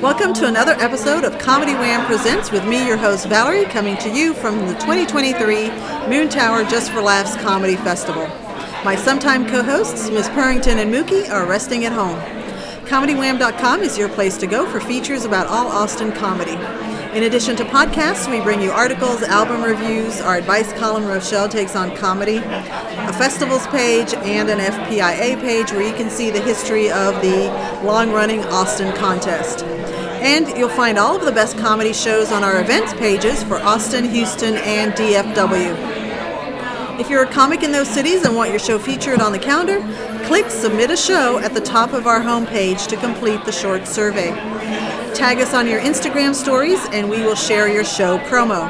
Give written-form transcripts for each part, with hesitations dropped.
Welcome to another episode of Comedy Wham Presents with me, your host Valerie, coming to you from the 2023 Moontower Just for Laughs Comedy Festival. My sometime co-hosts, Ms. Purrington and Mookie, are resting at home. ComedyWham.com is your place to go for features about all Austin comedy. In addition to podcasts, we bring you articles, album reviews, our advice column Rochelle takes on comedy, a festivals page, and an FPIA page where you can see the history of the long-running Austin contest. And you'll find all of the best comedy shows on our events pages for Austin, Houston, and DFW. If you're a comic in those cities and want your show featured on the calendar, click Submit a Show at the top of our homepage to complete the short survey. Tag us on your Instagram stories and we will share your show promo.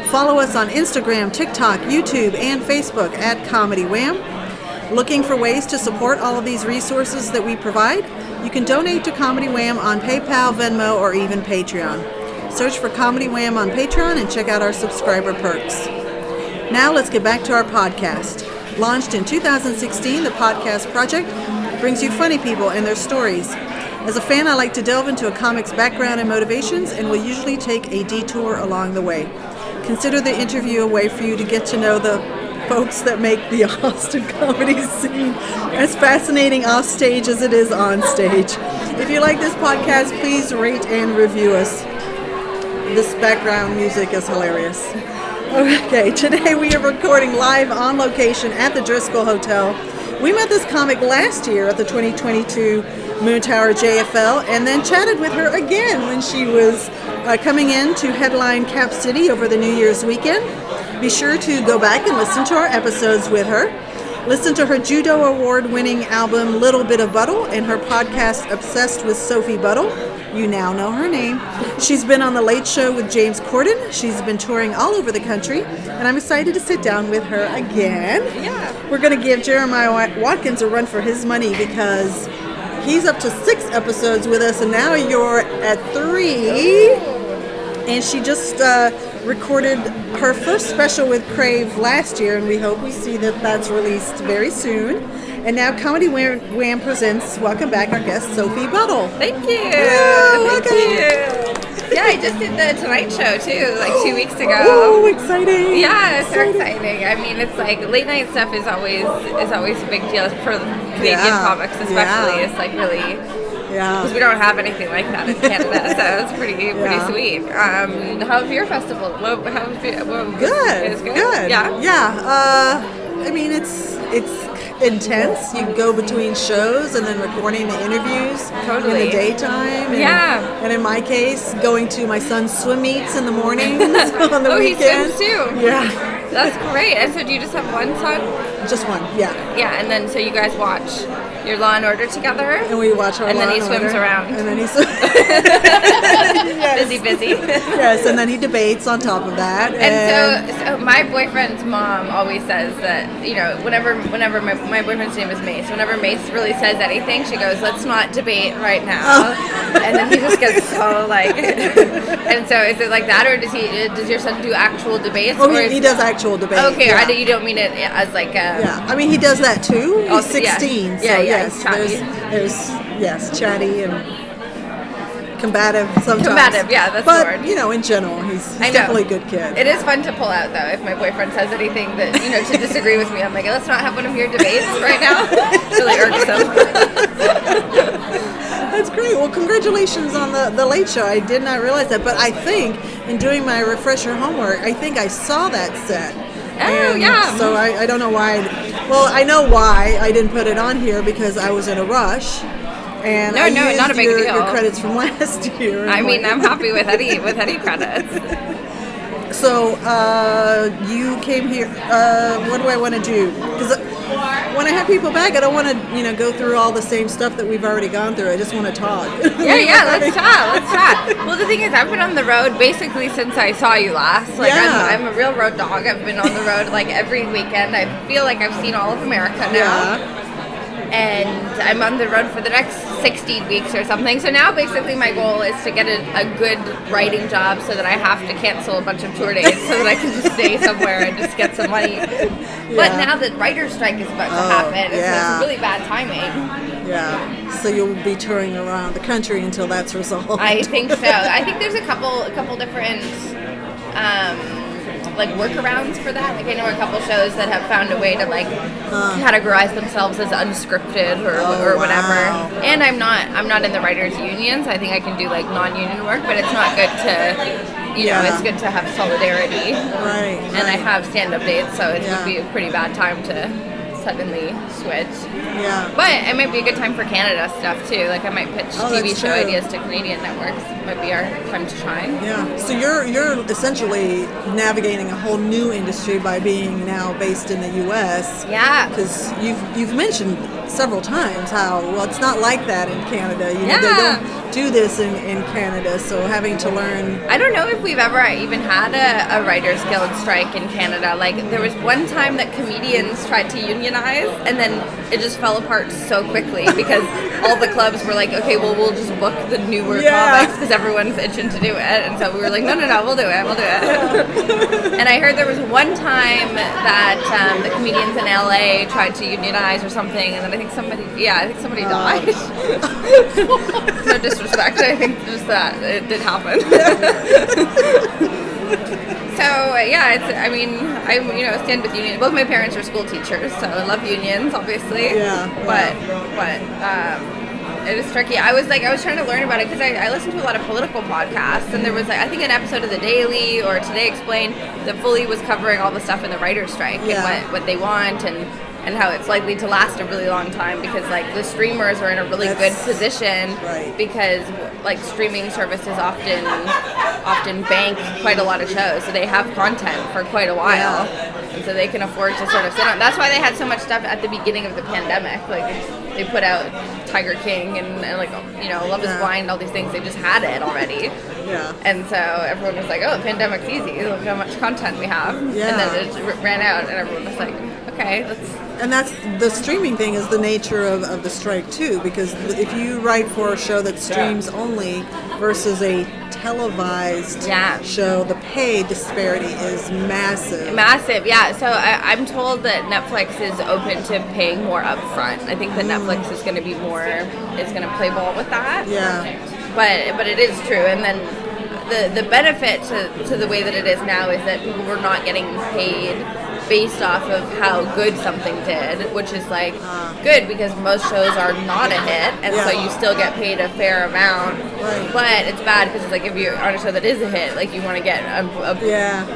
Follow us on Instagram, TikTok, YouTube, and Facebook at Comedy Wham. Looking for ways to support all of these resources that we provide? You can donate to Comedy Wham on PayPal, Venmo, or even Patreon. Search for Comedy Wham on Patreon and check out our subscriber perks. Now let's get back to our podcast. Launched in 2016, the Podcast Project brings you funny people and their stories. As a fan, I like to delve into a comic's background and motivations and will usually take a detour along the way. Consider the interview a way for you to get to know the folks that make the Austin comedy scene as fascinating off stage as it is on stage. If you like this podcast, please rate and review us. This background music is hilarious. Okay, today we are recording live on location at the Driscoll Hotel. We met this comic last year at the 2022 Moontower JFL and then chatted with her again when she was coming in to headline Cap City over the New Year's weekend. Be sure to go back and listen to our episodes with her. Listen to her Judo Award-winning album Little Bit of Buddle and her podcast Obsessed with Sophie Buddle. You now know her name. She's been on The Late Show with James Corden. She's been touring all over the country, and I'm excited to sit down with her again. Yeah. We're going to give Jeremiah Watkins a run for his money because he's up to 6 episodes with us, and now you're at 3. And she just recorded her first special with Crave last year, and we hope we see that that's released very soon. And now Comedy Wham presents, welcome back our guest, Sophie Buddle. Thank you. Yeah, Thank you. Yeah, I just did the Tonight Show too, like 2 weeks ago. Oh, exciting. Yeah, it's so exciting. I mean, it's like late night stuff is always a big deal for Canadian comics, especially. Yeah. It's like really, because we don't have anything like that in Canada, so it's pretty sweet. How have your festival? Good. It's good. I mean, it's intense. You go between shows and then recording the interviews in the daytime. And in my case, going to my son's swim meets in the mornings on the weekend. He swims too? Yeah. That's great. And so do you just have one son? Just one, yeah. Yeah, and then so you guys watch your Law and Order together? And we watch our Law and Order. And then he swims around. And then he swims. Busy. Yes, and then he debates on top of that. And so my boyfriend's mom always says that, you know, whenever my boyfriend's name is Mace, whenever Mace really says anything, she goes, let's not debate right now. And then he just gets so like, and so is it like that, or does your son do actual debates? Oh, he does actual debates. Okay, yeah. You don't mean it as like a... Yeah, I mean, he does that too. He's 16, yeah. so yes, there's chatty and combative sometimes. Combative, yeah, that's the word. But, you know, in general, he's definitely a good kid. It is fun to pull out, though, if my boyfriend says anything that, you know, to disagree with me. I'm like, let's not have one of your debates right now. It's really irksome. That's great. Well, congratulations on the Late Show. I did not realize that, but I think in doing my refresher homework, I think I saw that set. Oh, yeah. So I don't know why. Well, I know why I didn't put it on here because I was in a rush. And I used not a big deal. Your credits from last year. I mean, I'm happy with any credits. So you came here. What do I want to do? Because when I have people back, I don't want to, go through all the same stuff that we've already gone through. I just want to talk. Yeah, let's chat. Well, the thing is, I've been on the road basically since I saw you last. Like, I'm a real road dog. I've been on the road like every weekend. I feel like I've seen all of America now. Yeah. and I'm on the road for the next 16 weeks or something. So now basically my goal is to get a good writing job so that I have to cancel a bunch of tour dates so that I can just stay somewhere and just get some money. But now the writer's strike is about to happen, so it's really bad timing. Yeah, so you'll be touring around the country until that's resolved. I think so. I think there's a couple different like workarounds for that. Like I know a couple shows that have found a way to like categorize themselves as unscripted or whatever. And I'm not in the writers' unions. I think I can do like non-union work, but it's not good to it's good to have solidarity. Right. And I have stand-up dates, so it would be a pretty bad time to suddenly switch. Yeah. But it might be a good time for Canada stuff too. Like I might pitch TV show ideas to Canadian networks. It might be our time to shine. Yeah. So you're essentially navigating a whole new industry by being now based in the US. Yeah. Because you've mentioned several times how it's not like that in Canada. They don't do this in Canada, so having to learn. I don't know if we've ever even had a Writers Guild strike in Canada. Like there was one time that comedians tried to unionize, and then it just fell apart so quickly because all the clubs were like, okay, well we'll just book the newer comics because everyone's itching to do it, and so we were like, no, we'll do it. And I heard there was one time that the comedians in LA tried to unionize or something, and then I think somebody died. No disrespect, I think just that it did happen. So I stand with unions. Both my parents are school teachers, so I love unions, obviously. But it was tricky. I was trying to learn about it because I listen to a lot of political podcasts, and there was I think an episode of The Daily or Today Explained that fully was covering all the stuff in the writer's strike and what they want and how it's likely to last a really long time because like the streamers are in a really good position because like streaming services often bank quite a lot of shows, so they have content for quite a while, and so they can afford to sort of sit on. That's why they had so much stuff at the beginning of the pandemic. Like they put out Tiger King and like Love Is Blind, all these things. They just had it already. Yeah. And so everyone was like, oh, the pandemic's easy. Look how much content we have. Yeah. And then it ran out, and everyone was like, okay, let's. And that's the streaming thing is the nature of the strike too, because if you write for a show that streams only versus a televised show, the pay disparity is massive. Massive, yeah. So I'm told that Netflix is open to paying more upfront. I think that Netflix is going to be is going to play ball with that. Yeah. But it is true, and then the benefit to the way that it is now is that people were not getting paid based off of how good something did, which is like good because most shows are not a hit, and so you still get paid a fair amount. Right. But it's bad because it's like if you're on a show that is a hit, like you want to get a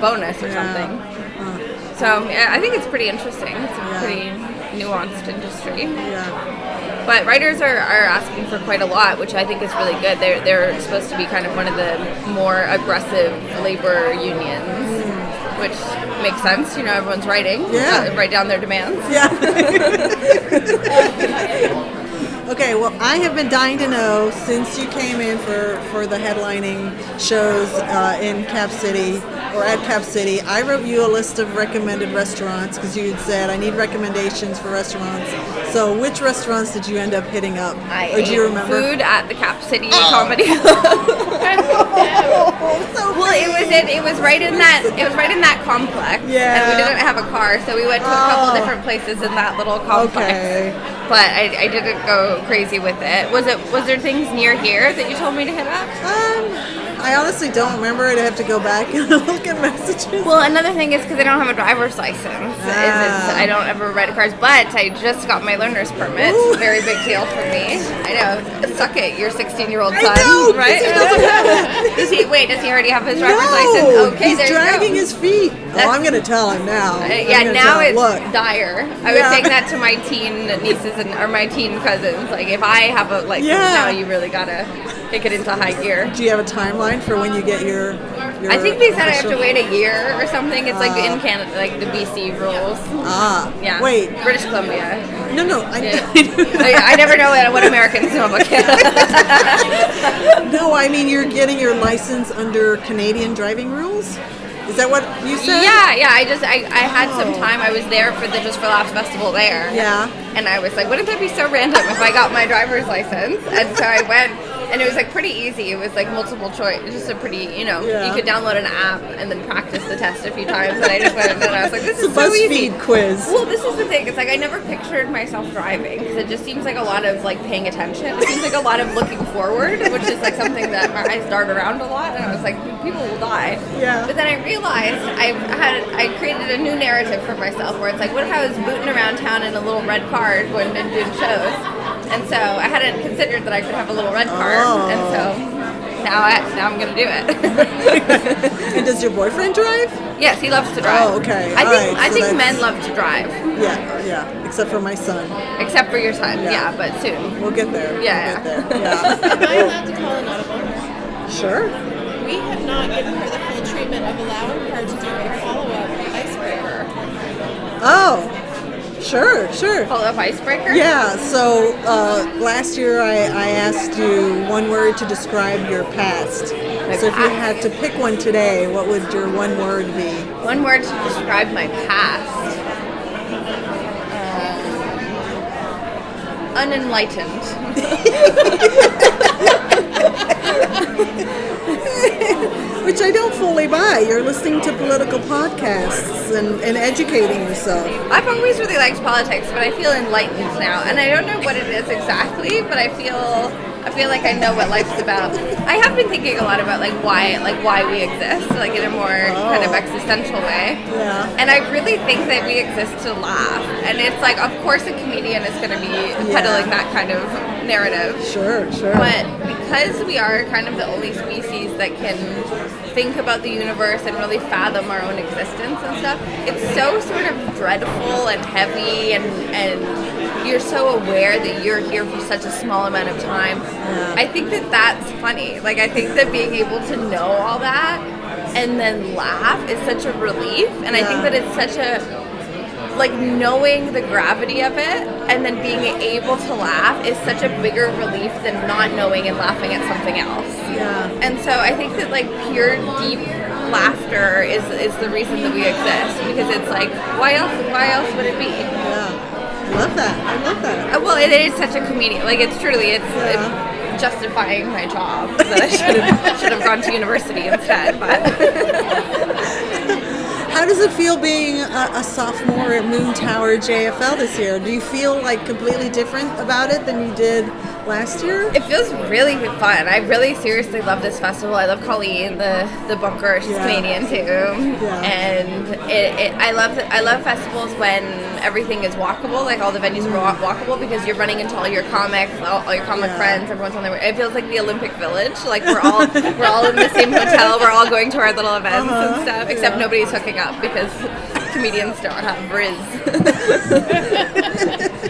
bonus or something. So I think it's pretty interesting. It's a pretty nuanced industry. Yeah. But writers are asking for quite a lot, which I think is really good. They're supposed to be kind of one of the more aggressive labor unions, which makes sense. Everyone's writing. Write down their demands. Yeah. Okay, well, I have been dying to know since you came in for the headlining shows in Cap City or at Cap City. I wrote you a list of recommended restaurants because you had said I need recommendations for restaurants. So which restaurants did you end up hitting up? Or do you remember? Food at the Cap City Comedy it was right in that complex. Yeah. And we didn't have a car, so we went to a couple different places in that little complex. Okay. But I didn't go crazy with it. Was there things near here that you told me to hit up? I honestly don't remember. I'd have to go back and look at messages. Well, another thing is because I don't have a driver's license. I don't ever ride cars, but I just got my learner's permit. Ooh. Very big deal for me. I know. Suck it, your 16-year-old son, right? Does he already have his driver's license? Okay, he's dragging his feet. I'm going to tell him now. Now it's dire. I was saying that to my teen nieces or my teen cousins. Like, if I have a license now, you really got to kick it into high gear. Do you have a timeline for when you get your I think they said I have to wait a year or something. It's like in Canada, like the BC rules. Yeah. Wait. British Columbia. No. I never know what Americans know about Canada. No, I mean you're getting your license under Canadian driving rules? Is that what you said? Yeah. I had some time. I was there for the Just for Laughs festival there. Yeah. And I was like, wouldn't that be so random if I got my driver's license? And so I went, and it was like pretty easy. It was like multiple choice, just a pretty, you could download an app and then practice the test a few times. And I just went and I was like, this is so easy. BuzzFeed quiz. Well, this is the thing. It's like I never pictured myself driving because it just seems like a lot of like paying attention. It seems like a lot of looking forward, which is like something that my eyes dart around a lot. And I was like, people will die. Yeah. But then I realized I created a new narrative for myself where it's like, what if I was booting around town in a little red car going and doing shows? And so I hadn't considered that I could have a little red car. Oh. And so now I'm going to do it. And does your boyfriend drive? Yes, he loves to drive. Oh, okay. I think men love to drive. Yeah. Except for my son. Except for your son, yeah, but soon. We'll get there. Yeah. We'll get there. Yeah. Am I allowed to call an audible? Sure. We have not given her the full treatment of allowing her to do a follow-up icebreaker. Oh. Sure. Follow-up icebreaker? Yeah, so last year I asked you one word to describe your past. So if you had to pick one today, what would your one word be? One word to describe my past. Unenlightened. Which I don't fully buy. You're listening to political podcasts and educating yourself. I've always really liked politics, but I feel enlightened now. And I don't know what it is exactly, but I feel like I know what life's about. I have been thinking a lot about why we exist, like in a more kind of existential way. Yeah. And I really think that we exist to laugh. And it's like, of course a comedian is going to be peddling that kind of narrative. Sure. But because we are kind of the only species that can think about the universe and really fathom our own existence and stuff, it's so sort of dreadful and heavy and you're so aware that you're here for such a small amount of time. Yeah. I think that that's funny. Like, I think that being able to know all that and then laugh is such a relief. And I think that it's such a, like, knowing the gravity of it and then being able to laugh is such a bigger relief than not knowing and laughing at something else. Yeah. And so I think that, like, pure, deep laughter is the reason that we exist, because it's like, why else would it be? Yeah. I love that. Well, it is such a comedian. Like, it's justifying my job that I should have gone to university instead. But how does it feel being a sophomore at Moontower JFL this year? Do you feel like completely different about it than you did last year? It feels really fun. I really seriously love this festival. I love Colleen, the bunker. She's Canadian too, and I love festivals when everything is walkable. Like, all the venues are walkable, because you're running into all your comics, all your comic friends. Everyone's on their way. It feels like the Olympic Village. Like, we're all in the same hotel. We're all going to our little events and stuff. Except nobody's hooking up because comedians don't have Riz.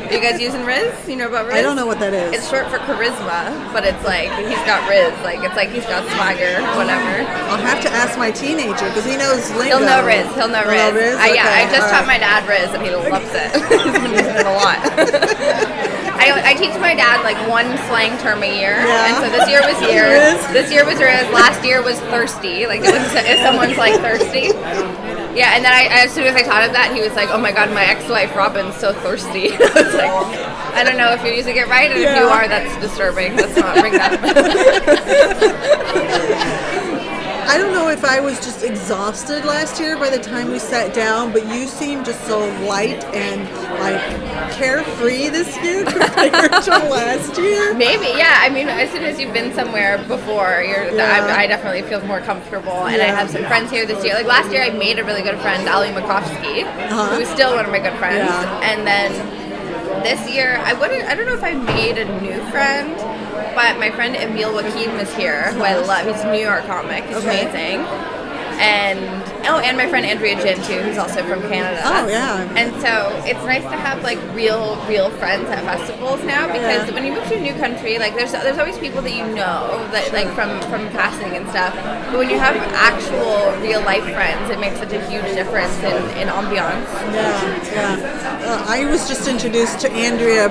Are you guys using Riz? You know about Riz? I don't know what that is. It's short for charisma, but it's like he's got Riz. Like, it's like he's got swagger, whatever. I'll have to ask my teenager, because he knows lingo. He'll know Riz. Riz? Okay. Yeah, I just taught my dad Riz, and he loves it. He's been using it a lot. I teach my dad like one slang term a year, and so this year was Riz. This year was Riz. Last year was thirsty. Like, if someone's like thirsty. Yeah, and then as soon as I taught him that, he was like, "Oh my God, my ex-wife Robin's so thirsty." I was like, "I don't know if you're using it right, and if you are, that's disturbing. Let's not bring that up." I don't know if I was just exhausted last year by the time we sat down, but you seem just so light and like carefree this year compared to last year. Maybe, yeah. I mean, as soon as you've been somewhere before, I definitely feel more comfortable. And I have some friends here this year. Like, last year, I made a really good friend, Ali Makovsky, who is still one of my good friends. Yeah. And then this year, I don't know if I made a new friend, but my friend Emil Wakim is here, who I love. He's a New York comic. He's amazing. And my friend Andrea Jin too, who's also from Canada. Oh yeah. And so it's nice to have like real friends at festivals now, because when you move to a new country, like there's always people that you know that like from passing and stuff. But when you have actual real life friends, it makes such a huge difference in ambiance. Yeah. I was just introduced to Andrea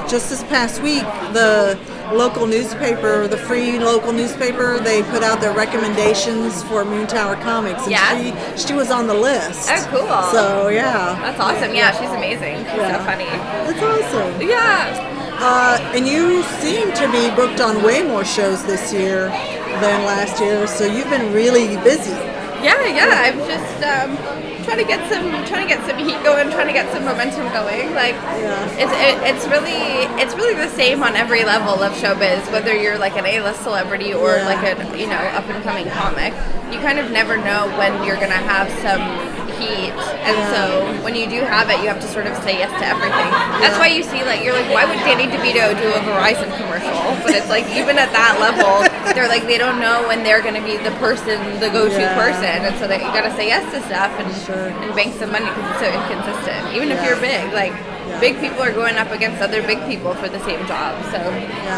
just this past week. The local newspaper, the free local newspaper, they put out their recommendations for Moontower comics, and she was on the list. Oh, cool. So yeah. That's awesome. Yeah, she's amazing. She's so funny. That's awesome. Yeah. And you seem to be booked on way more shows this year than last year, so you've been really busy. Yeah. I'm just trying to get some heat going, trying to get some momentum going. Like, it's really the same on every level of showbiz, whether you're like an A-list celebrity or like a up and coming comic. You kind of never know when you're gonna have some heat, and so when you do have it, you have to sort of say yes to everything. That's why you see, like, you're like, why would Danny DeVito do a Verizon commercial? But it's like, even at that level, they're like, they don't know when they're going to be the person, the go-to person, and so you got to say yes to stuff and bank some money because it's so inconsistent. Even if you're big, like, big people are going up against other big people for the same job, so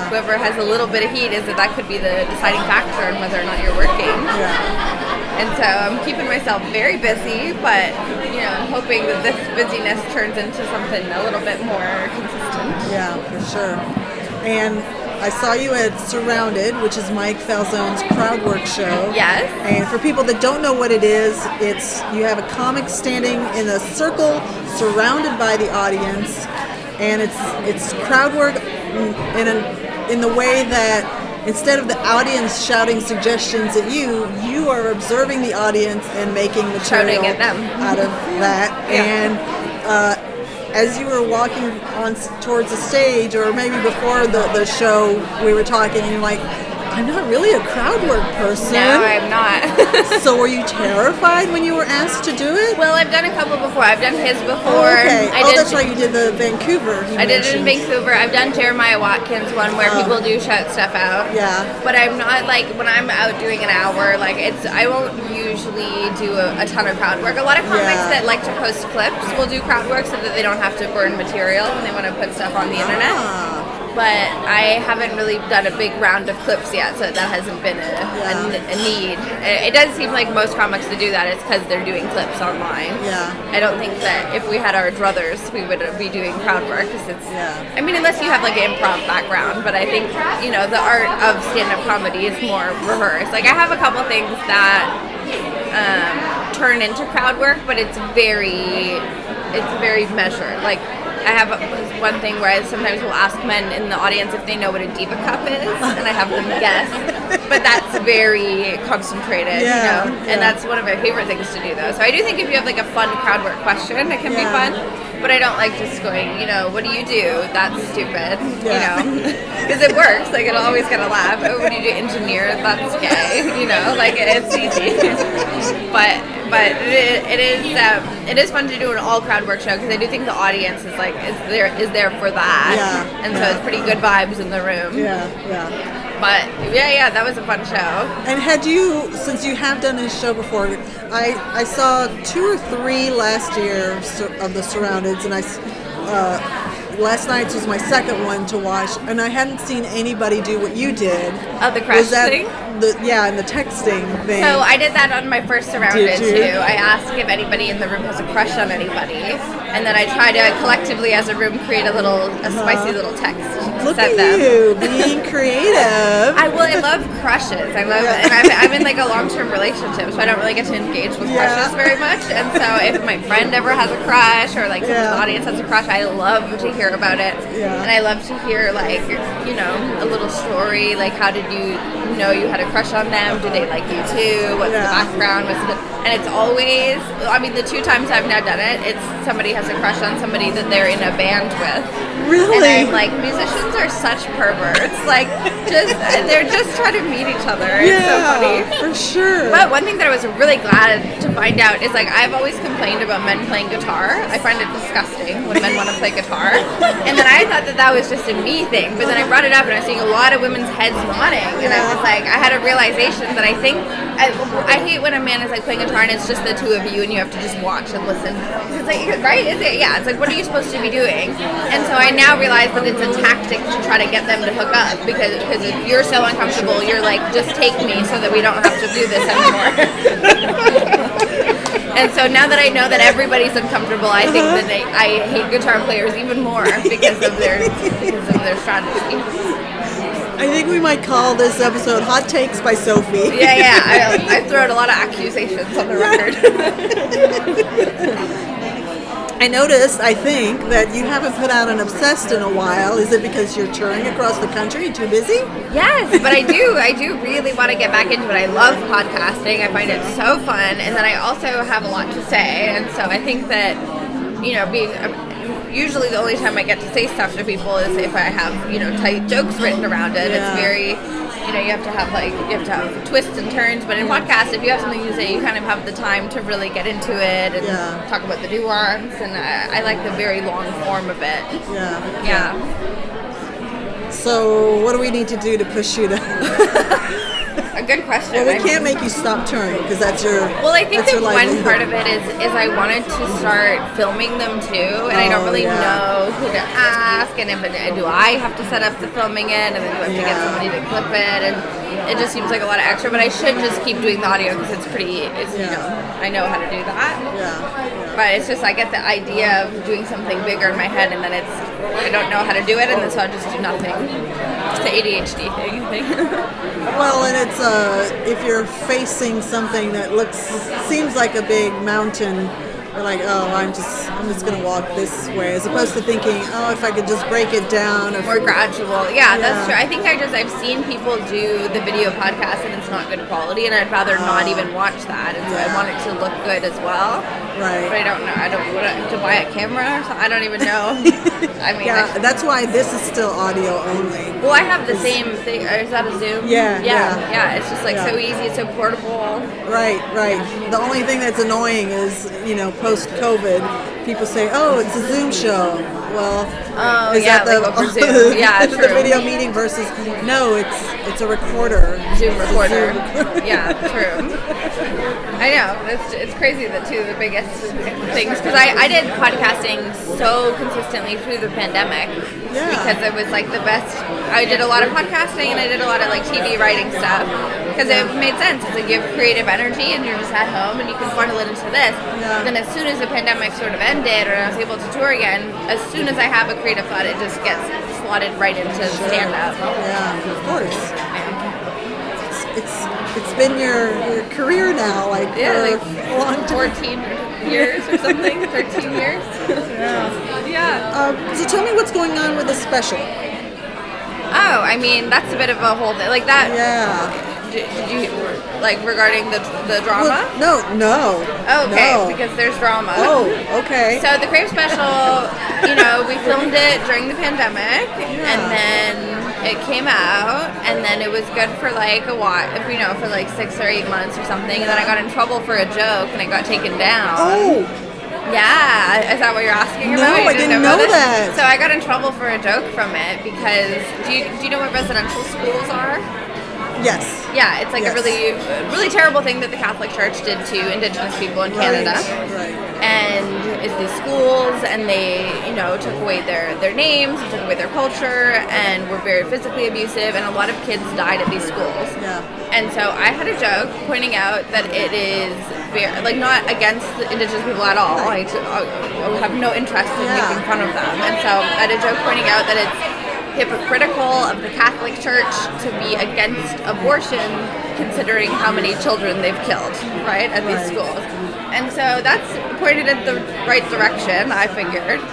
whoever has a little bit of heat that could be the deciding factor on whether or not you're working. And so I'm keeping myself very busy, but I'm hoping that this busyness turns into something a little bit more consistent. Yeah, for sure. And I saw you at Surrounded, which is Mike Falzone's crowd work show. Yes. And for people that don't know what it is, you have a comic standing in a circle surrounded by the audience, and it's crowd work in the way that instead of the audience shouting suggestions at you, you are observing the audience and making material out of that. And as you were walking on towards the stage, or maybe before the show, we were talking, and you're like, I'm not really a crowd work person. No, I'm not. So were you terrified when you were asked to do it? Well, I've done a couple before. I've done his before. Oh, okay. That's right. You did the Vancouver. I did it in Vancouver. I've done Jeremiah Watkins one where people do shout stuff out. Yeah. But I'm not, like, when I'm out doing an hour, like, I won't usually do a ton of crowd work. A lot of comics that like to post clips will do crowd work so that they don't have to burn material when they want to put stuff on the internet. But I haven't really done a big round of clips yet, so that hasn't been a need. It does seem like most comics that do that, it's because they're doing clips online. Yeah. I don't think that if we had our druthers, we would be doing crowd work, because it's, I mean, unless you have like an improv background, but I think, the art of stand-up comedy is more rehearsed. Like, I have a couple things that turn into crowd work, but it's very measured. Like, I have one thing where I sometimes will ask men in the audience if they know what a diva cup is, and I have them guess. But that's very concentrated, and that's one of my favorite things to do, though. So I do think if you have like a fun crowd work question, it can be fun. But I don't like just going, what do you do? That's stupid, because it works. Like, it'll always get a laugh. Oh, what do you do? Engineer? That's gay, like it's easy. But it is fun to do an all crowd work show, because I do think the audience is there for that, and so it's pretty good vibes in the room. But that was a fun show. And had you, since you have done this show before, I saw 2 or 3 last year of the Surroundeds, and last night's was my second one to watch, and I hadn't seen anybody do what you did. Oh, the crush thing? And the texting thing. So I did that on my first Surrounded too. I asked if anybody in the room has a crush on anybody, and then I try to collectively as a room create a spicy little text to send them. You being creative. I love crushes. I love it, and I'm in like a long-term relationship, so I don't really get to engage with crushes very much. And so if my friend ever has a crush, or like someone in the audience has a crush, I love to hear about it, and I love to hear like a little story, like how did you know you had a crush on them? Do they like you too? What's the background? And it's always, the 2 times I've now done it, it's somebody has a crush on somebody that they're in a band with. Really? And I'm like, musicians are such perverts. Like, they're just trying to meet each other. It's so funny. For sure. But one thing that I was really glad to find out is, like, I've always complained about men playing guitar. I find it disgusting when men want to play guitar. And then I thought that was just a me thing. But then I brought it up, and I was seeing a lot of women's heads nodding. And I was like, I had a realization that I think, I hate when a man is like playing guitar and it's just the 2 of you and you have to just watch and listen. It's like, right? Is it? Yeah. It's like, what are you supposed to be doing? And so I now realize that it's a tactic to try to get them to hook up, because if you're so uncomfortable, you're like, just take me so that we don't have to do this anymore. And so now that I know that everybody's uncomfortable, I think that I hate guitar players even more because of their strategy. I think we might call this episode Hot Takes by Sophie. Yeah. I throw out a lot of accusations on the record. I noticed, I think, that you haven't put out an Obsessed in a while. Is it because you're touring across the country? Too busy? Yes, but I do really want to get back into it. I love podcasting. I find it so fun. And then I also have a lot to say. And so I think that, being... usually the only time I get to say stuff to people is if I have, tight jokes written around it. Yeah. It's very... you have to have twists and turns, but in podcast, if you have something to say, you kind of have the time to really get into it and talk about the nuance, and I like the very long form of it. Yeah. So what do we need to do to push you to... A good question. Well, we can't make you stop touring because that's your... Well, I think that one part of it is I wanted to start filming them too, and I don't really know who to ask, and do I have to set up the filming it, and then do I have to get somebody to clip it, and it just seems like a lot of extra, but I should just keep doing the audio because it's pretty, I know how to do that. But it's just I get the idea of doing something bigger in my head, and then I don't know how to do it, and then so I just do nothing. It's the ADHD thing, I think. Well, and it's if you're facing something that seems like a big mountain, you're like, I'm just gonna walk this way, as opposed to thinking, if I could just break it down or more gradual. Yeah, that's true. I think I've seen people do the video podcast and it's not good quality, and I'd rather not even watch that, and so I want it to look good as well. Right. But I don't know. I don't want to buy a camera. So I don't even know. I mean, that's why this is still audio only. Well, I have the same thing. Is that a Zoom? Yeah. It's just so easy. It's so portable. Right. The only thing that's annoying is, post-COVID, people say, it's a Zoom show. Well, is that over Zoom. Yeah, true. The video meeting versus, no, it's a recorder. Zoom recorder. Yeah, true. I know. It's crazy that two of the biggest things, because I did podcasting so consistently through the pandemic because it was the best. I did a lot of podcasting and I did a lot of TV writing stuff because it made sense. It's you have creative energy and you're just at home and you can funnel it into this. Then as soon as the pandemic sort of ended or I was able to tour again, as soon as I have a creative thought, it just gets slotted right into stand-up. Yeah, of course. It's been your career now, for a long time. 14 years or something, 13 years. Yeah. So tell me what's going on with the special. Oh, I mean, that's a bit of a whole thing. That. Yeah. Did you, regarding the drama? Well, no. Okay, no. because there's drama. Oh, okay. So the Crave special, we filmed it during the pandemic, and then it came out, and then it was good for a while, for 6 or 8 months or something, and then I got in trouble for a joke, and it got taken down. Oh! Yeah, is that what you're asking about? No, I didn't know that. So I got in trouble for a joke from it because, do you know what residential schools are? Yes. Yeah, it's a really terrible thing that the Catholic Church did to Indigenous people in Canada. Right. And it's these schools, and they, took away their names, took away their culture, and were very physically abusive, and a lot of kids died at these schools. Yeah. And so I had a joke pointing out that it is very, not against the Indigenous people at all. I have no interest in making fun of them. And so I had a joke pointing out that it's hypocritical of the Catholic Church to be against abortion, considering how many children they've killed, right, at these schools. And so that's pointed in the right direction, I figured.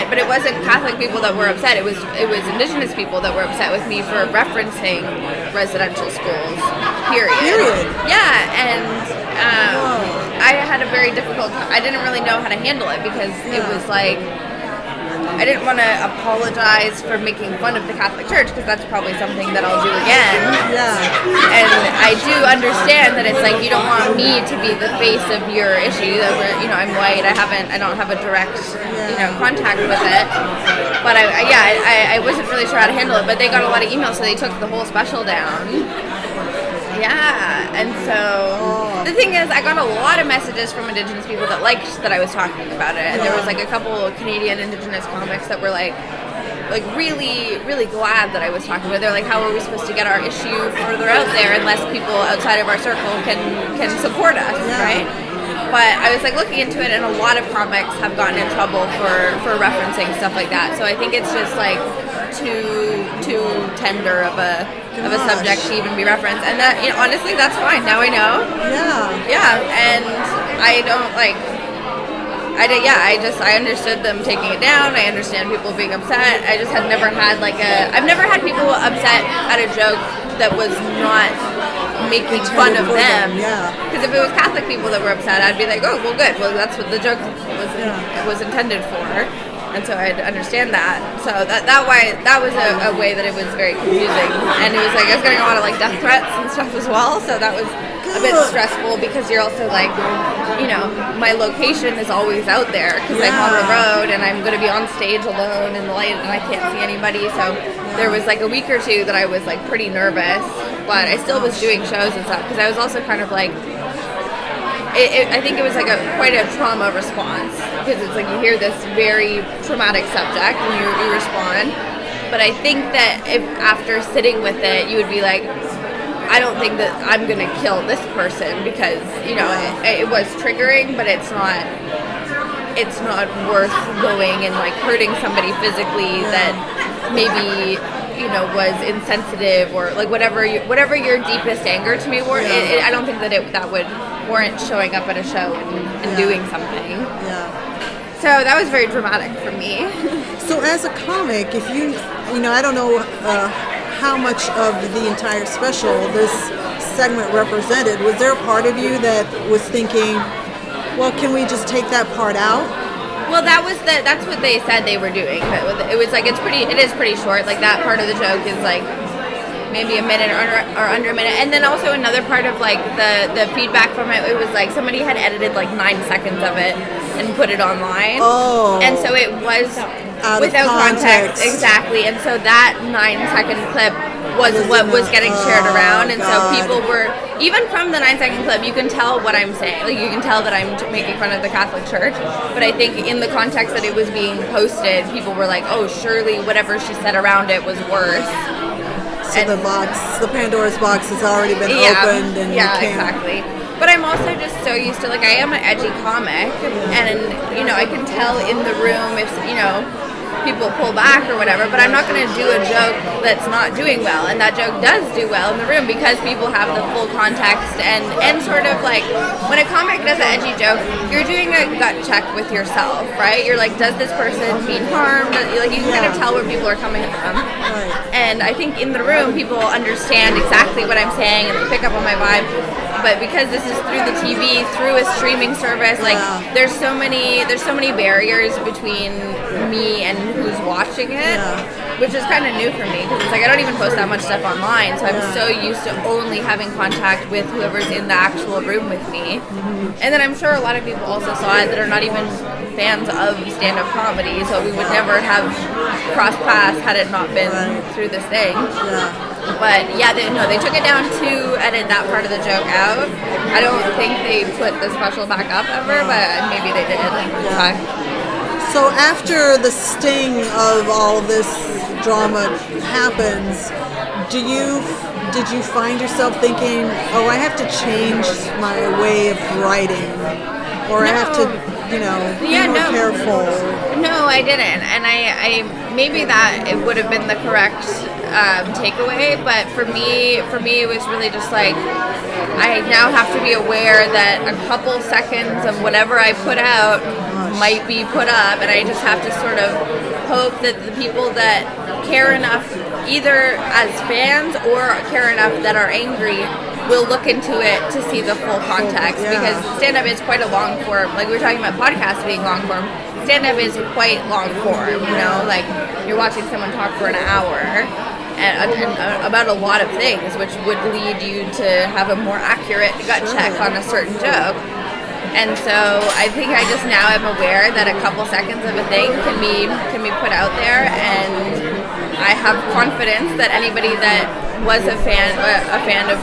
But it wasn't Catholic people that were upset. It was Indigenous people that were upset with me for referencing residential schools. Period. Yeah, and I had a very difficult. I didn't really know how to handle it because it was I didn't want to apologize for making fun of the Catholic Church because that's probably something that I'll do again. Yeah. And I do understand that it's you don't want me to be the face of your issue. That I'm white. I don't have a direct contact with it. But I wasn't really sure how to handle it. But they got a lot of emails, so they took the whole special down. Yeah, and so the thing is, I got a lot of messages from Indigenous people that liked that I was talking about it, and there was a couple of Canadian Indigenous comics that were really, really glad that I was talking about it. They're like, how are we supposed to get our issue further out there unless people outside of our circle can support us, right? But I was looking into it, and a lot of comics have gotten in trouble for referencing stuff like that. So I think it's just too tender of a subject to even be referenced, and that, you know, honestly, that's fine. Now I know. Yeah, and I don't like. I understood them taking it down. I understand people being upset. I just had never had I've never had people upset at a joke that was not making fun of them. Because if it was Catholic people that were upset, I'd be like, oh, well, good. Well, that's what the joke was intended for. And so I'd understand that. So that was a way that it was very confusing. And it was like, I was getting a lot of like death threats and stuff as well. So that was a bit stressful, because you're also like, you know, my location is always out there because I'm on the road and I'm going to be on stage alone in the light and I can't see anybody. So there was like a week or two that I was like pretty nervous, but I still was doing shows and stuff, because I was also kind of like, I think it was like quite a trauma response, because it's like you hear this very traumatic subject and you respond. But I think that if after sitting with it, you would be like, I don't think that I'm going to kill this person, because, you know, it was triggering, but it's not worth going and like hurting somebody physically that maybe, you know, was insensitive, or like whatever your deepest anger to me were. I don't think that would warrant showing up at a show and doing something. So that was very dramatic for me. So as a comic, if you know, I don't know how much of the entire special this segment represented. Was there a part of you that was thinking, well, can we just take that part out? Well, that's what they said they were doing. But it was like, it is pretty short. Like that part of the joke is like maybe a minute or under a minute. And then also another part of like the feedback from it was like somebody had edited like 9 seconds of it and put it online. Oh. And so it was without context. Exactly. And so that 9-second clip was what was getting shared around, and so people were, even from the 9-second clip, you can tell what I'm saying. Like, you can tell that I'm making fun of the Catholic Church, but I think in the context that it was being posted, people were like, oh, surely whatever she said around it was worse. So and the Pandora's box has already been opened, and exactly. But I'm also just so used to, like, I am an edgy comic, and, you know, I can tell in the room if, you know, people pull back or whatever, but I'm not going to do a joke that's not doing well, and that joke does do well in the room because people have the full context, and sort of like, when a comic does an edgy joke, you're doing a gut check with yourself, right? You're like, does this person mean harm? Like, you can kind of tell where people are coming from. And I think in the room, people understand exactly what I'm saying, and they pick up on my vibe. But because this is through the TV, through a streaming service, like there's so many barriers between me and who's watching it, which is kind of new for me, because it's like I don't even post that much stuff online, so I'm so used to only having contact with whoever's in the actual room with me. And then I'm sure a lot of people also saw it that are not even fans of stand-up comedy, so we would never have crossed paths had it not been through this thing. But they took it down to edit that part of the joke out. I don't think they put the special back up ever, but maybe they did. So after the sting of all of this drama happens, did you find yourself thinking, oh, I have to change my way of writing, or I have to, you know, be more careful? No, I didn't, and I maybe that it would have been the correct takeaway, but for me it was really just like, I now have to be aware that a couple seconds of whatever I put out might be put up, and I just have to sort of hope that the people that care enough, either as fans or care enough that are angry, will look into it to see the full context, because stand-up is quite a long form. Like we were talking about podcasts being long form, stand-up is quite long form, you know, like you're watching someone talk for an hour and about a lot of things, which would lead you to have a more accurate gut check on a certain joke. And so I think I just now am aware that a couple seconds of a thing can be put out there, and I have confidence that anybody that was a fan of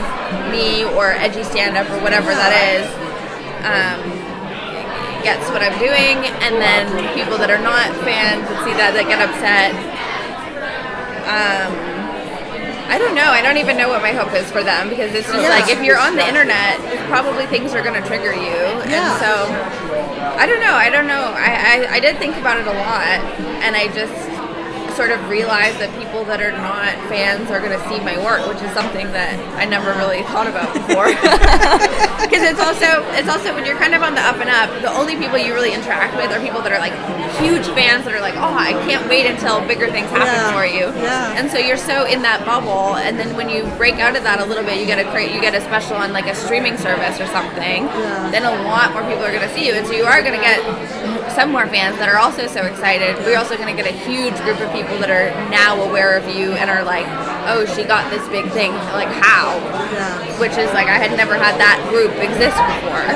me or edgy stand-up or whatever that is, gets what I'm doing, and then people that are not fans and see that get upset. I don't know. I don't even know what my hope is for them, because it's just like, if you're on the internet, probably things are going to trigger you. And so, I don't know. I did think about it a lot, and I just sort of realize that people that are not fans are going to see my work, which is something that I never really thought about before. Because it's also when you're kind of on the up and up, the only people you really interact with are people that are like huge fans that are like, oh, I can't wait until bigger things happen for you. Yeah. And so you're so in that bubble, and then when you break out of that a little bit, you get a special on like a streaming service or something. Yeah. Then a lot more people are going to see you, and so you are going to get some more fans that are also so excited. We're also going to get a huge group of people that are now aware of you and are like, oh, she got this big thing, like how? Yeah. Which is like, I had never had that group exist before.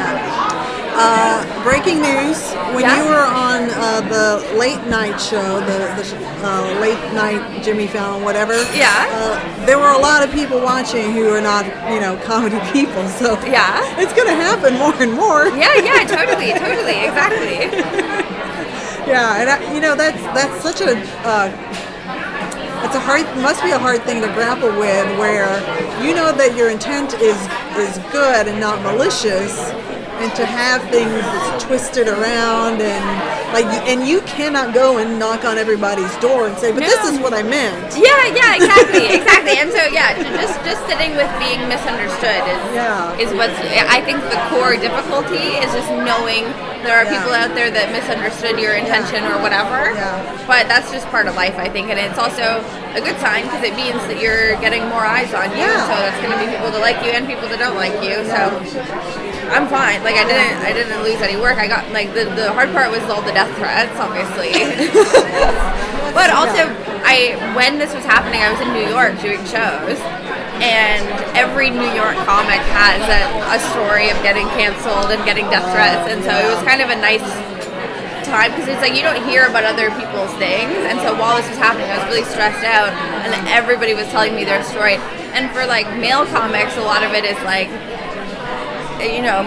Breaking news, when you were on the late night show, the late night Jimmy Fallon, whatever, there were a lot of people watching who are not, comedy people, so it's going to happen more and more. Yeah, totally, exactly. Yeah, and that's such a must be a hard thing to grapple with, where you know that your intent is good and not malicious, and to have things twisted around and you cannot go and knock on everybody's door and say, but this is what I meant. Yeah, exactly. And so just sitting with being misunderstood is what's, I think the core difficulty is just knowing there are people out there that misunderstood your intention or whatever. But that's just part of life, I think, and it's also a good sign because it means that you're getting more eyes on you. So that's going to be people that like you and people that don't like you. So I'm fine. Like I didn't lose any work. I got like the hard part was all the death threats, obviously. But also when this was happening, I was in New York doing shows, and every New York comic has a story of getting canceled and getting death threats, and so it was kind of a nice time because it's like you don't hear about other people's things, and so while this was happening, I was really stressed out, and everybody was telling me their story. And for like male comics, a lot of it is like,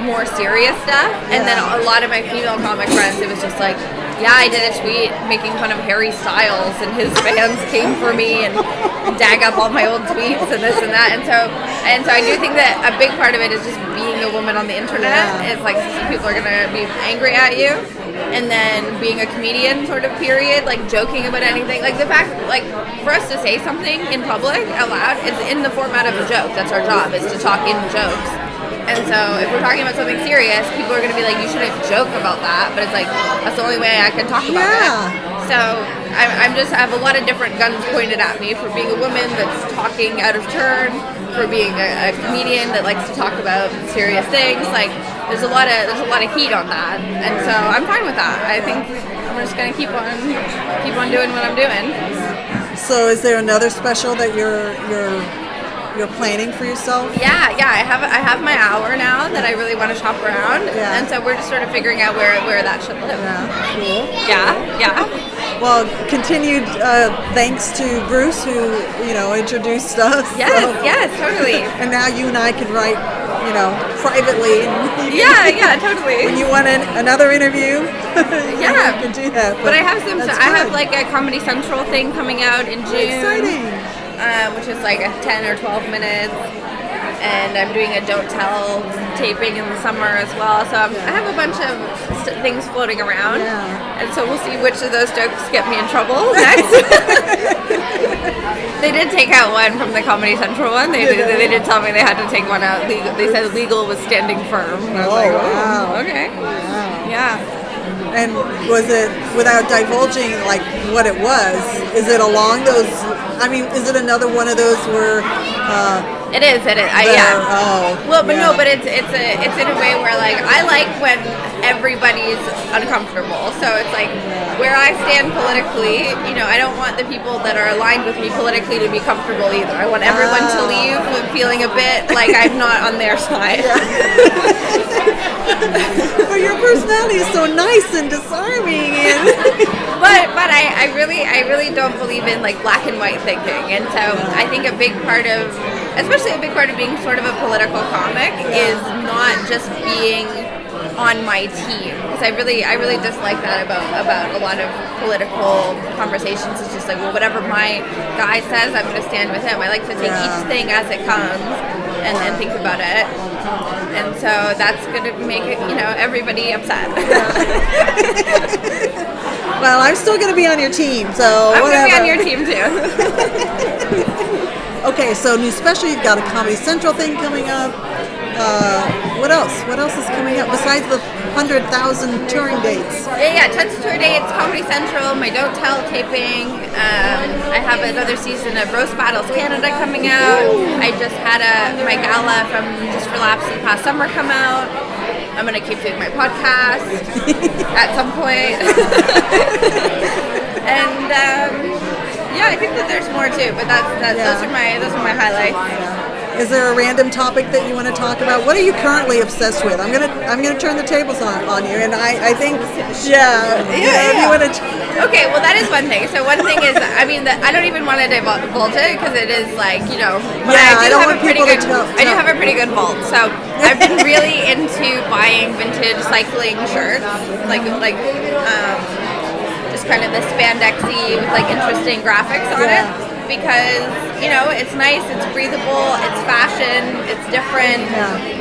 more serious stuff, and then a lot of my female comic friends, it was just like, I did a tweet making fun of Harry Styles, and his fans came for me and dag up all my old tweets and this and that, and so I do think that a big part of it is just being a woman on the internet. It's like people are gonna be angry at you, and then being a comedian sort of period, like joking about anything, like the fact, like for us to say something in public out loud, it's in the format of a joke. That's our job, is to talk in jokes. And so if we're talking about something serious, people are going to be like, you shouldn't joke about that. But it's like, that's the only way I can talk about it. So I have a lot of different guns pointed at me for being a woman that's talking out of turn, for being a comedian that likes to talk about serious things. Like there's a lot of heat on that. And so I'm fine with that. I think I'm just going to keep on doing what I'm doing. So is there another special that you're planning for yourself? Yeah. I have my hour now that I really want to shop around, and so we're just sort of figuring out where that should live. Cool. Yeah. Well, continued thanks to Bruce who introduced us. Yes, totally. And now you and I can write, privately. Yeah, totally. When you want another interview, you can do that. But I have I have like a Comedy Central thing coming out in June. Exciting. Which is like 10 or 12 minutes, and I'm doing a Don't Tell taping in the summer as well, so I have a bunch of things floating around, and so we'll see which of those jokes get me in trouble next. They did take out one from the Comedy Central one. They did tell me they had to take one out. They said legal was standing firm. And I was like, wow. Okay. Wow. Yeah. And was it, without divulging like what it was, is it along those, is it another one of those where It is. Well, but no, but it's in a way where like I like when everybody's uncomfortable. So it's like where I stand politically, I don't want the people that are aligned with me politically to be comfortable either. I want everyone to leave feeling a bit like I'm not on their side. But your personality is so nice and disarming, but I really don't believe in like black and white thinking, and so I think a big part of being sort of a political comic is not just being on my team, because I really dislike that about a lot of political conversations. It's just like, well, whatever my guy says, I'm going to stand with him. I like to take each thing as it comes and think about it. And so that's going to make it, everybody upset. Well, I'm still going to be on your team, so I'm whatever. going to be on your team too. Okay, so new special, you've got a Comedy Central thing coming up. What else? What else is coming up besides the 100,000 touring dates? Yeah, tons of tour dates, Comedy Central, my Don't Tell taping. I have another season of Roast Battles Canada coming out. I just had my gala from Just for Laughs this past summer come out. I'm going to keep doing my podcast at some point. And I think that there's more too, but those are my highlights. Is there a random topic that you want to talk about? What are you currently obsessed with? I'm gonna turn the tables on you, and I think if you want to. Okay, well that is one thing. So one thing is, I don't even want to divulge it because it is like but I do have a pretty good vault. So I've been really into buying vintage cycling shirts, like just kind of the spandexy with like interesting graphics on it. Because, it's nice, it's breathable, it's fashion, it's different.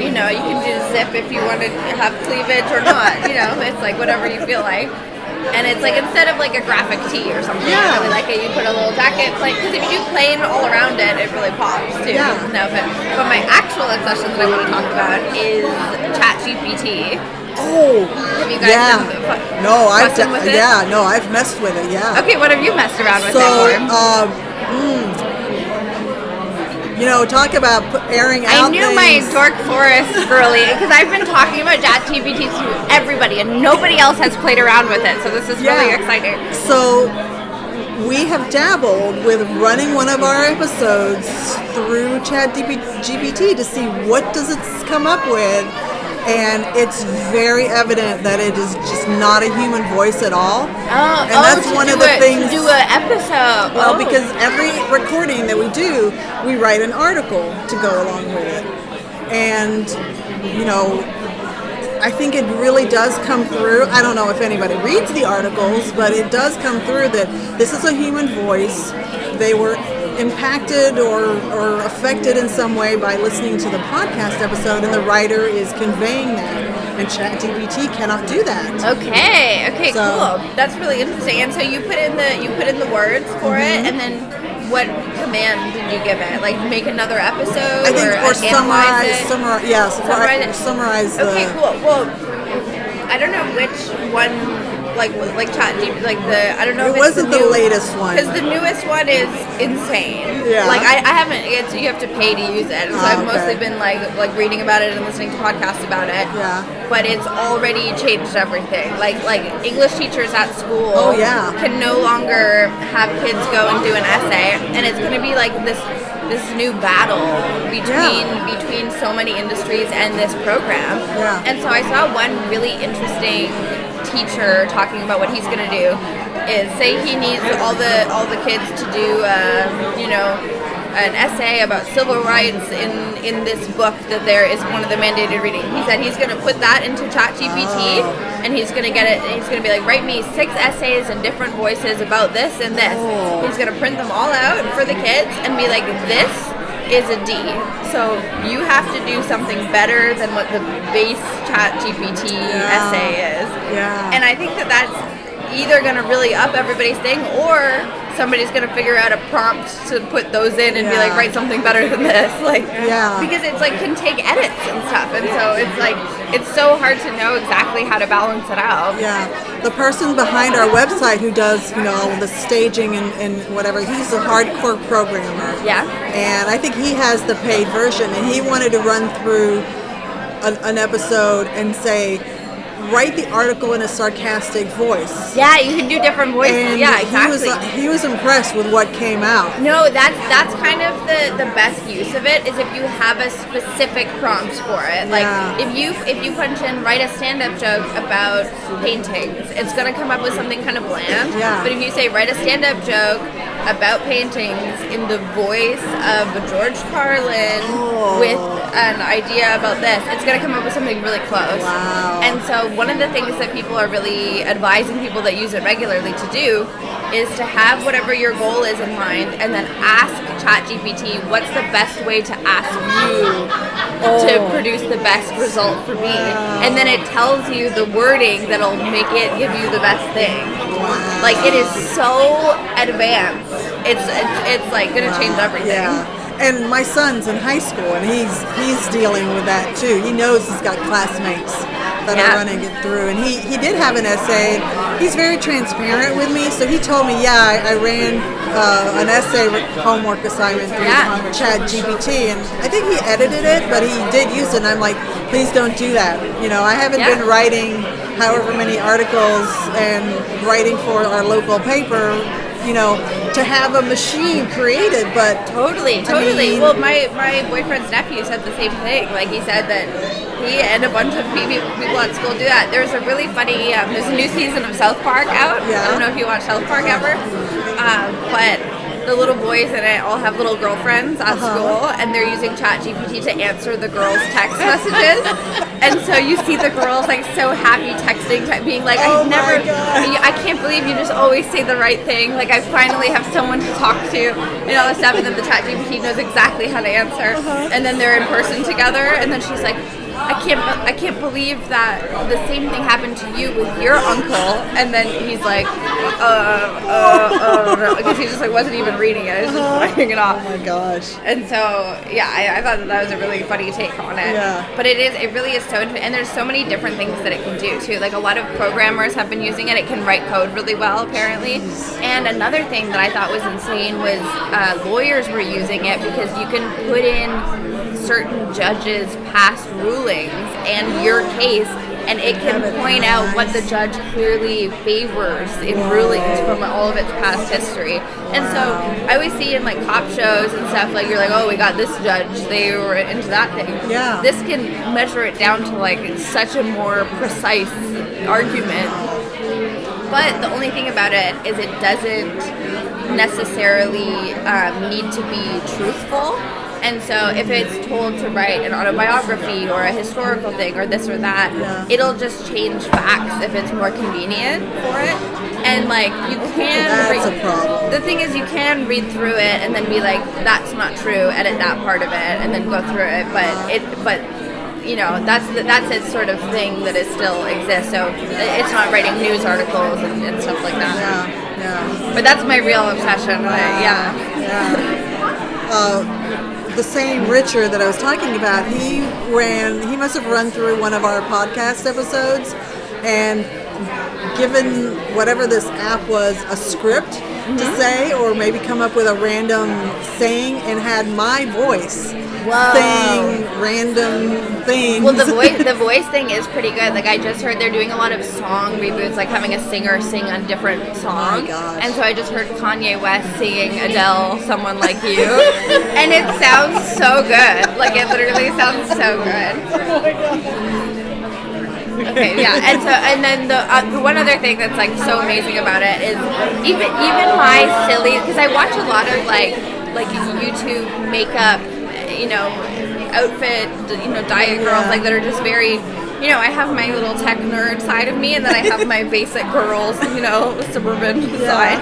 You can do zip if you want to have cleavage or not. It's like whatever you feel like. And it's like instead of like a graphic tee or something, I really like it. You put a little jacket, because if you do plain all around it, it really pops too. With an outfit. But my actual obsession that I want to talk about is Chat GPT. Oh, have you guys I've messed with it. Yeah. Okay, what have you messed around with it for? Talk about airing out. I knew my Dork Forest girly because I've been talking about Chat GPT to everybody, and nobody else has played around with it. So this is really exciting. So we have dabbled with running one of our episodes through Chat GPT to see what does it come up with. And it's very evident that it is just not a human voice at all. And that's one of the things. To do an episode. Well, because every recording that we do, we write an article to go along with it. And, I think it really does come through. I don't know if anybody reads the articles, but it does come through that this is a human voice. They were impacted or affected in some way by listening to the podcast episode, and the writer is conveying that, and Chat GPT cannot do that. Okay, cool. That's really interesting. And so you put in the words for it, and then what command did you give it? Like make another episode, or summarize it? Summarize. Okay, cool. Well, I don't know which one. Like Chat GPT, I don't know if it wasn't the latest one. Because the newest one is insane. Yeah. I haven't, you have to pay to use it. And so I've mostly been like reading about it and listening to podcasts about it. Yeah. But it's already changed everything. Like English teachers at school can no longer have kids go and do an essay. And it's going to be like this new battle between so many industries and this program. Yeah. And so I saw one really interesting teacher talking about what he's going to do is say he needs all the kids to do an essay about civil rights in this book that there is one of the mandated reading. He said he's going to put that into Chat GPT and he's going to get it. He's going to be like, write me 6 essays in different voices about this and this. He's going to print them all out for the kids and be like, this is a D. So you have to do something better than what the base Chat GPT essay is. Yeah. And I think that's either going to really up everybody's thing, or somebody's going to figure out a prompt to put those in and be like, write something better than this. Because it's can take edits and stuff. And so it's so hard to know exactly how to balance it out. Yeah. The person behind our website who does, all the staging and whatever, he's a hardcore programmer. Yeah. And I think he has the paid version, and he wanted to run through an episode and say, write the article in a sarcastic voice. Yeah, you can do different voices. And yeah, exactly. He was impressed with what came out. No, that's kind of the best use of it is if you have a specific prompt for it. If you punch in write a stand-up joke about paintings, it's going to come up with something kind of bland. Yeah. But if you say write a stand-up joke about paintings in the voice of George Carlin with an idea about this, it's going to come up with something really close. Wow. And so one of the things that people are really advising people that use it regularly to do is to have whatever your goal is in mind and then ask Chat GPT, what's the best way to ask you to produce the best result for me? And then it tells you the wording that'll make it give you the best thing. Like, it is so advanced. It's like going to change everything. Yeah. And my son's in high school, and he's dealing with that too. He knows he's got classmates that are running it through, and he did have an essay. He's very transparent with me, so he told me, I ran an essay homework assignment through Chat GPT, and I think he edited it, but he did use it, and I'm like, please don't do that. I haven't been writing however many articles and writing for our local paper, to have a machine created, but totally. Well, my boyfriend's nephew said the same thing. Like, he said that he and a bunch of people at school do that. There's a really funny, there's a new season of South Park out. I don't know if you watch South Park ever, but the little boys in it all have little girlfriends at school, and they're using Chat GPT to answer the girls' text messages. And so you see the girls like so happy texting, being like, I can't believe you just always say the right thing. Like, I finally have someone to talk to, and all this stuff. And then the Chat GPT knows exactly how to answer. And then they're in person together, and then she's like, I can't believe that the same thing happened to you with your uncle. And then he's like, no, because he just like wasn't even reading it. He was just writing it off. Oh my gosh. And so, I thought that was a really funny take on it. Yeah. But it really is so, and there's so many different things that it can do too. Like, a lot of programmers have been using it. It can write code really well, apparently. And another thing that I thought was insane was lawyers were using it because you can put in certain judges' past rulings and your case, and it can point out what the judge clearly favors in rulings from all of its past history. And so I always see in like cop shows and stuff, like, you're like, oh, we got this judge, they were into that thing. Yeah. This can measure it down to like such a more precise argument. But the only thing about it is it doesn't necessarily need to be truthful. And so if it's told to write an autobiography or a historical thing or this or that, it'll just change facts if it's more convenient for it. And like, you can That's a problem. The thing is, you can read through it and then be like, that's not true, edit that part of it, and then go through it. But that's its sort of thing that it still exists. So it's not writing news articles and stuff like that. Yeah. But that's my real obsession. The same Richard that I was talking about, he must have run through one of our podcast episodes and given whatever this app was a script to say, or maybe come up with a random saying, and had my voice saying random things. Well, the voice thing is pretty good. Like, I just heard they're doing a lot of song reboots, like having a singer sing a different song. Oh my gosh. And so I just heard Kanye West singing Adele, Someone Like You. And it sounds so good. Like, it literally sounds so good. Oh my God. Okay, and then the one other thing that's like so amazing about it is even my silly, because I watch a lot of like YouTube makeup, outfit, diet girls, like, that are just very, I have my little tech nerd side of me, and then I have my basic girls, suburban side.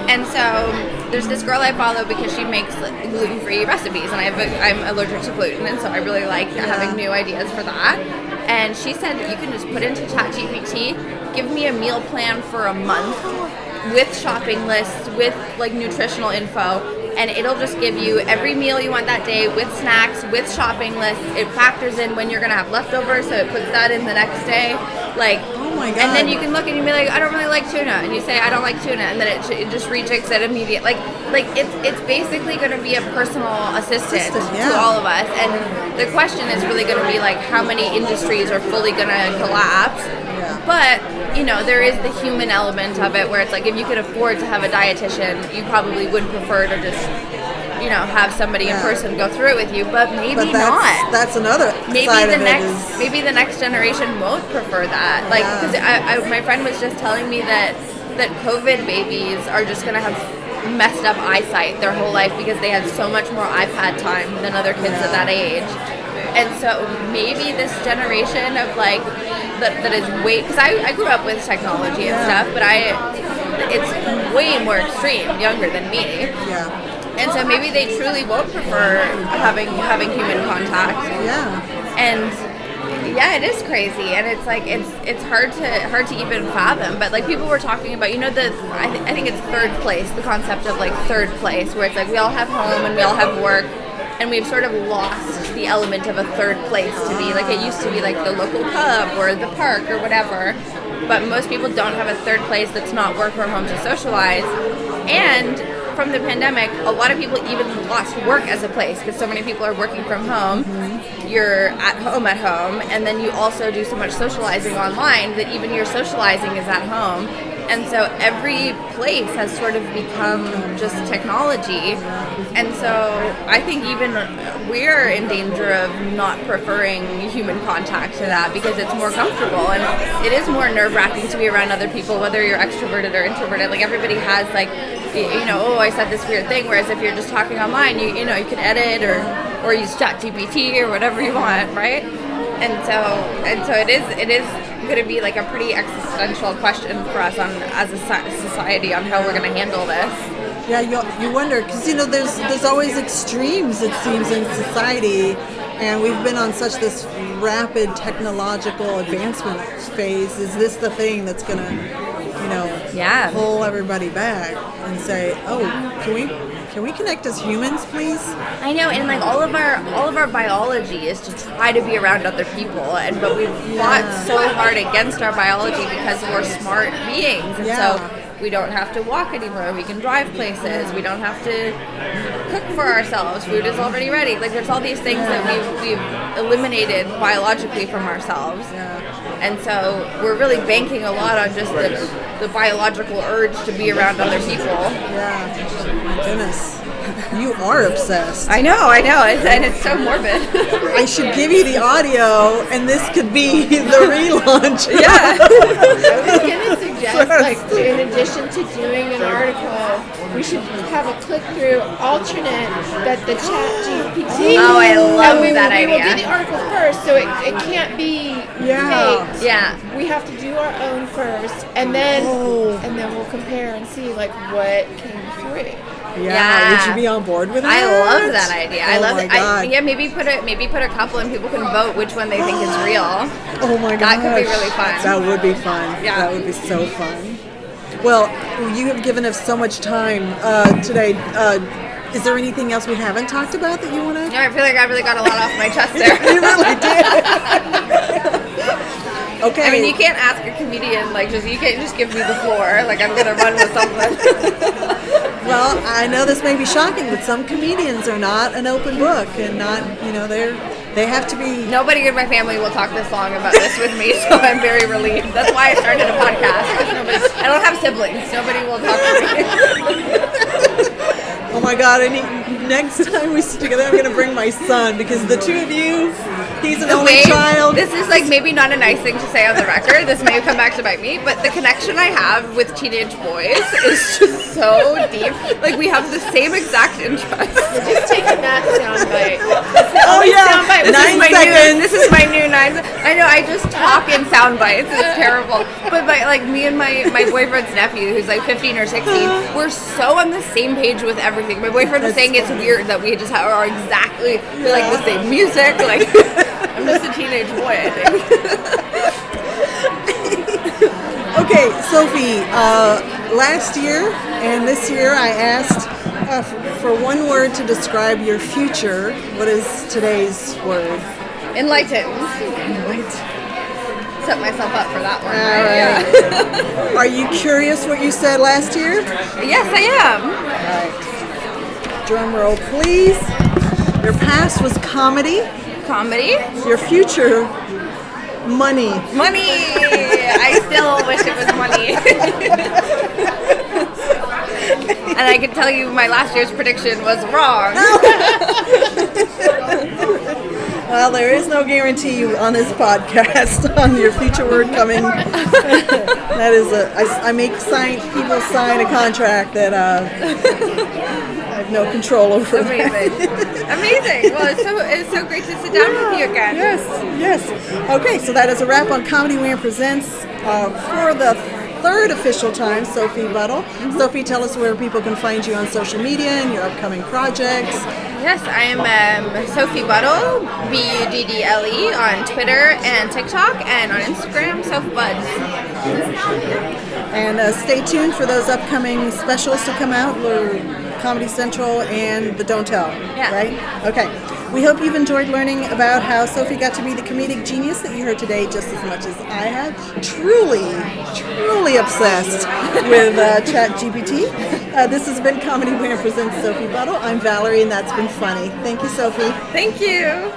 And so there's this girl I follow because she makes like gluten-free recipes, and I'm allergic to gluten, and so I really like having new ideas for that. And she said you can just put into Chat GPT, give me a meal plan for a month with shopping lists, with like nutritional info, and it'll just give you every meal you want that day with snacks, with shopping lists. It factors in when you're gonna have leftovers, so it puts that in the next day. Like, oh my God. And then you can look and you be like, I don't really like tuna, and you say I don't like tuna, and then it just rejects it immediately. Like it's basically going to be a personal assistant to all of us. And the question is really going to be like, how many industries are fully going to collapse? Yeah. But there is the human element of it, where it's like, if you could afford to have a dietitian, you probably would prefer to just have somebody in person go through it with you, but maybe not. That's another side of it. Maybe the next generation won't prefer that. Like, because my friend was just telling me that COVID babies are just going to have messed up eyesight their whole life because they had so much more iPad time than other kids at that age. And so maybe this generation of like that is way, because I grew up with technology and stuff, but it's way more extreme, younger than me. Yeah. And so maybe they truly won't prefer having human contact. Yeah. And yeah, it is crazy, and it's like it's hard to even fathom. But like people were talking about, I think it's third place, the concept of like third place, where it's like we all have home and we all have work, and we've sort of lost the element of a third place to be like it used to be, like the local pub or the park or whatever. But most people don't have a third place that's not work or home to socialize. And from the pandemic, a lot of people even lost work as a place because so many people are working from home. Mm-hmm. You're at home, and then you also do so much socializing online that even your socializing is at home. And so every place has sort of become just technology. And so I think even we're in danger of not preferring human contact to that because it's more comfortable. And it is more nerve-wracking to be around other people, whether you're extroverted or introverted. Like everybody has like, I said this weird thing, whereas if you're just talking online, you can edit or use Chat GPT or whatever you want, right? And so it is going to be like a pretty existential question for us as a society on how we're going to handle this. Yeah, you wonder because there's always extremes, it seems, in society, and we've been on such this rapid technological advancement phase. Is this the thing that's going to pull everybody back and say, oh, can we connect as humans, please? I know, and like all of our biology is to try to be around other people, but we've fought so hard against our biology because we're smart beings, and so we don't have to walk anymore. We can drive places. We don't have to cook for ourselves. Food is already ready. Like there's all these things that we've eliminated biologically from ourselves. And so we're really banking a lot on just the biological urge to be around other people. Yeah, my goodness. You are obsessed. I know, and it's so morbid. I should give you the audio, and this could be the relaunch. Yeah. I was going to suggest, like, in addition to doing an article, we should have a click-through alternate that the Chat GPT. Oh, I love that idea. We will do the article first, so it can't be faked. Yeah. We have to do our own first, and then we'll compare and see like what came through. Yeah. Would you be on board with that? I love that idea. I love it. God. Maybe put a couple and people can vote which one they think is real. Oh my god. That could be really fun. That would be fun. Yeah. That would be so fun. Well, you have given us so much time today. Is there anything else we haven't talked about that you want to? No, I feel like I really got a lot off my chest there. You really did. Okay. I mean, you can't ask a comedian, you can't just give me the floor, like I'm going to run with something. Well, I know this may be shocking, but some comedians are not an open book and not, they have to be... Nobody in my family will talk this long about this with me, so I'm very relieved. That's why I started a podcast. I don't have siblings. Nobody will talk to me. Oh my God, next time we sit together, I'm going to bring my son because the two of you, he's an only child. This is like maybe not a nice thing to say on the record. This may come back to bite me, but the connection I have with teenage boys is just so deep. Like we have the same exact interests. We're just taking that soundbite. Soundbite. 9 seconds. This is my new 9. I know. I just talk in sound bites. It's terrible. But me and my boyfriend's nephew, who's like 15 or 16, we're so on the same page with everything. My boyfriend was saying it's weird that we just are exactly like the same music. Like I'm just a teenage boy, I think. Okay, Sophie. Last year and this year, I asked for one word to describe your future. What is today's word? Enlightened. Set myself up for that one. All right. Yeah. Are you curious what you said last year? Yes, I am. All right. Drum roll, please. Your past was comedy. Comedy. Your future, money. Money. I still wish it was money. And I can tell you my last year's prediction was wrong. Well, there is no guarantee on this podcast on your future word coming. That is I make people sign a contract that I have no control over. Amazing. Well, it's so great to sit down with you again. Yes. Okay, so that is a wrap on Comedy Wham Presents for the third official time, Sophie Buddle. Sophie, tell us where people can find you on social media and your upcoming projects. Yes, I am Sophie Buddle, Buddle, on Twitter and TikTok, and on Instagram, SophBuds. And stay tuned for those upcoming specials to come out. Comedy Central and the Don't Tell, right? Okay. We hope you've enjoyed learning about how Sophie got to be the comedic genius that you heard today just as much as I had. Truly obsessed with Chat GPT. This has been Comedy Wham Presents Sophie Buddle. I'm Valerie, and that's been funny. Thank you, Sophie. Thank you.